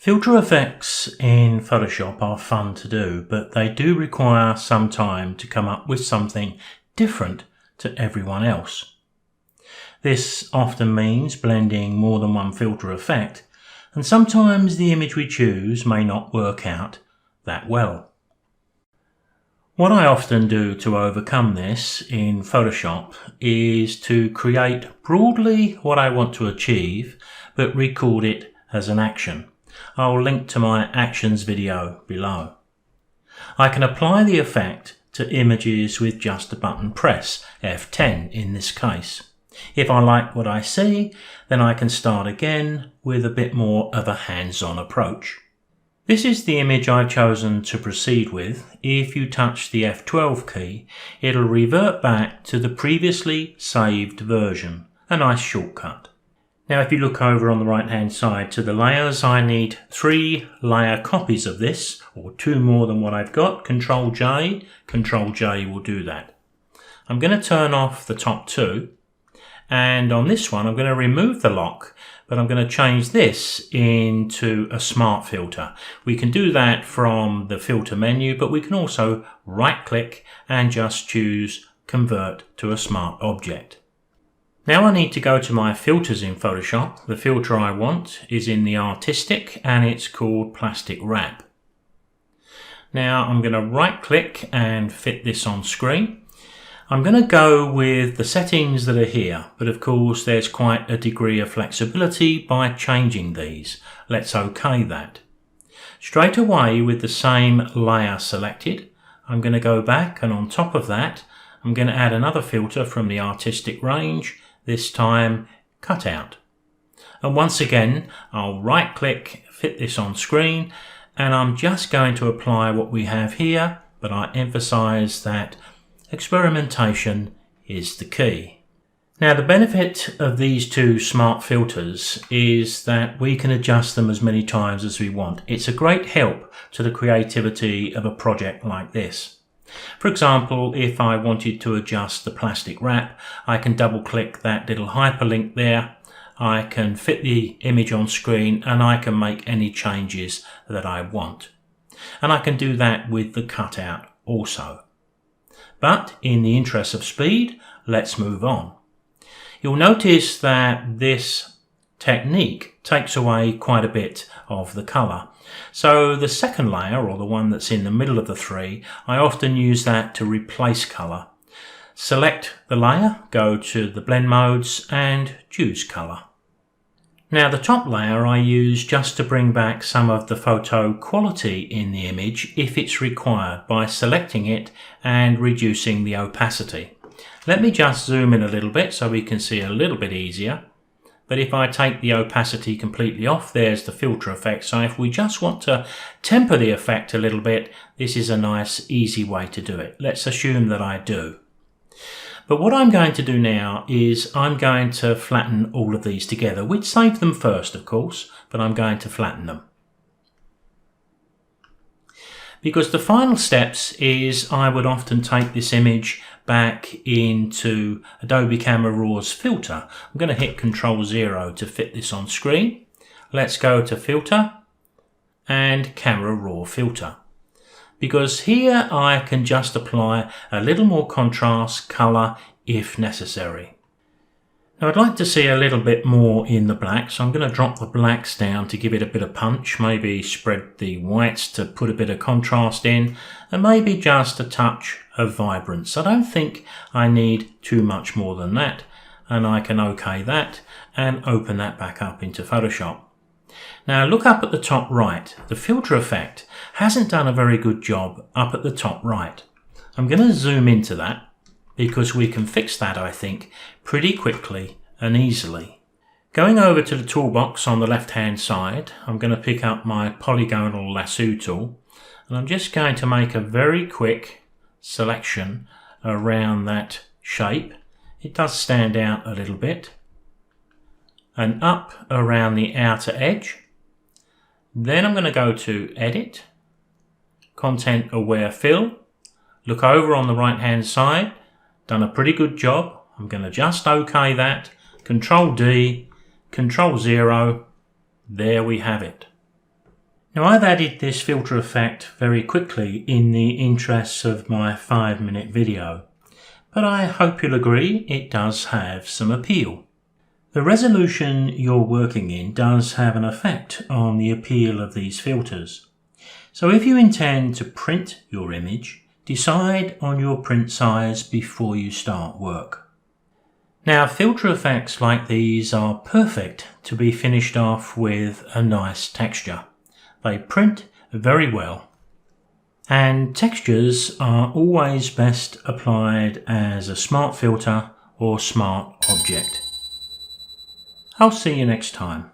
Filter effects in Photoshop are fun to do, but they do require some time to come up with something different to everyone else. This often means blending more than one filter effect, and sometimes the image we choose may not work out that well. What I often do to overcome this in Photoshop is to create broadly what I want to achieve, but record it as an action. I'll link to my actions video below. I can apply the effect to images with just a button press, F10 in this case. If I like what I see, then I can start again with a bit more of a hands-on approach. This is the image I've chosen to proceed with. If you touch the F12 key, it'll revert back to the previously saved version, a nice shortcut. Now if you look over on the right hand side to the layers, I need 3 layer copies of this, or 2 more than what I've got. Control J will do that. I'm going to turn off the top 2, and on this one I'm going to remove the lock, but I'm going to change this into a smart filter. We can do that from the filter menu, but we can also right click and just choose convert to a smart object. Now I need to go to my filters in Photoshop. The filter I want is in the artistic and it's called plastic wrap. Now I'm going to right click and fit this on screen. I'm going to go with the settings that are here, but of course there's quite a degree of flexibility by changing these. Let's OK that. Straight away with the same layer selected, I'm going to go back, and on top of that I'm going to add another filter from the artistic range, this time cutout. And once again I'll right click, fit this on screen, and I'm just going to apply what we have here, but I emphasize that experimentation is the key. Now the benefit of these 2 smart filters is that we can adjust them as many times as we want. It's a great help to the creativity of a project like this. For example, if I wanted to adjust the plastic wrap, I can double click that little hyperlink there. I can fit the image on screen and I can make any changes that I want. And I can do that with the cutout also. But in the interest of speed, let's move on. You'll notice that this technique takes away quite a bit of the colour. So the second layer, or the one that's in the middle of the 3, I often use that to replace colour. Select the layer, go to the blend modes and choose colour. Now the top layer I use just to bring back some of the photo quality in the image if it's required, by selecting it and reducing the opacity. Let me just zoom in a little bit so we can see a little bit easier. But if I take the opacity completely off, there's the filter effect. So if we just want to temper the effect a little bit, this is a nice easy way to do it. Let's assume that I do. But what I'm going to do now is I'm going to flatten all of these together. We'd save them first, of course, but I'm going to flatten them. Because the final steps is I would often take this image back into Adobe Camera Raw's filter. I'm going to hit Ctrl-0 to fit this on screen. Let's go to Filter and Camera Raw Filter. Because here I can just apply a little more contrast colour if necessary. Now I'd like to see a little bit more in the black, so I'm going to drop the blacks down to give it a bit of punch, maybe spread the whites to put a bit of contrast in, and maybe just a touch of vibrance. I don't think I need too much more than that, and I can OK that and open that back up into Photoshop. Now look up at the top right. The filter effect hasn't done a very good job up at the top right. I'm going to zoom into that because we can fix that, I think, pretty quickly and easily. Going over to the toolbox on the left hand side, I'm going to pick up my polygonal lasso tool, and I'm just going to make a very quick selection around that shape. It does stand out a little bit. And up around the outer edge. Then I'm going to go to Edit, Content Aware Fill, look over on the right hand side, done a pretty good job. I'm going to just OK that, Control D, Control 0, there we have it. Now I've added this filter effect very quickly in the interests of my 5-minute video, but I hope you'll agree it does have some appeal. The resolution you're working in does have an effect on the appeal of these filters. So if you intend to print your image, decide on your print size before you start work. Now, filter effects like these are perfect to be finished off with a nice texture. They print very well. And textures are always best applied as a smart filter or smart object. I'll see you next time.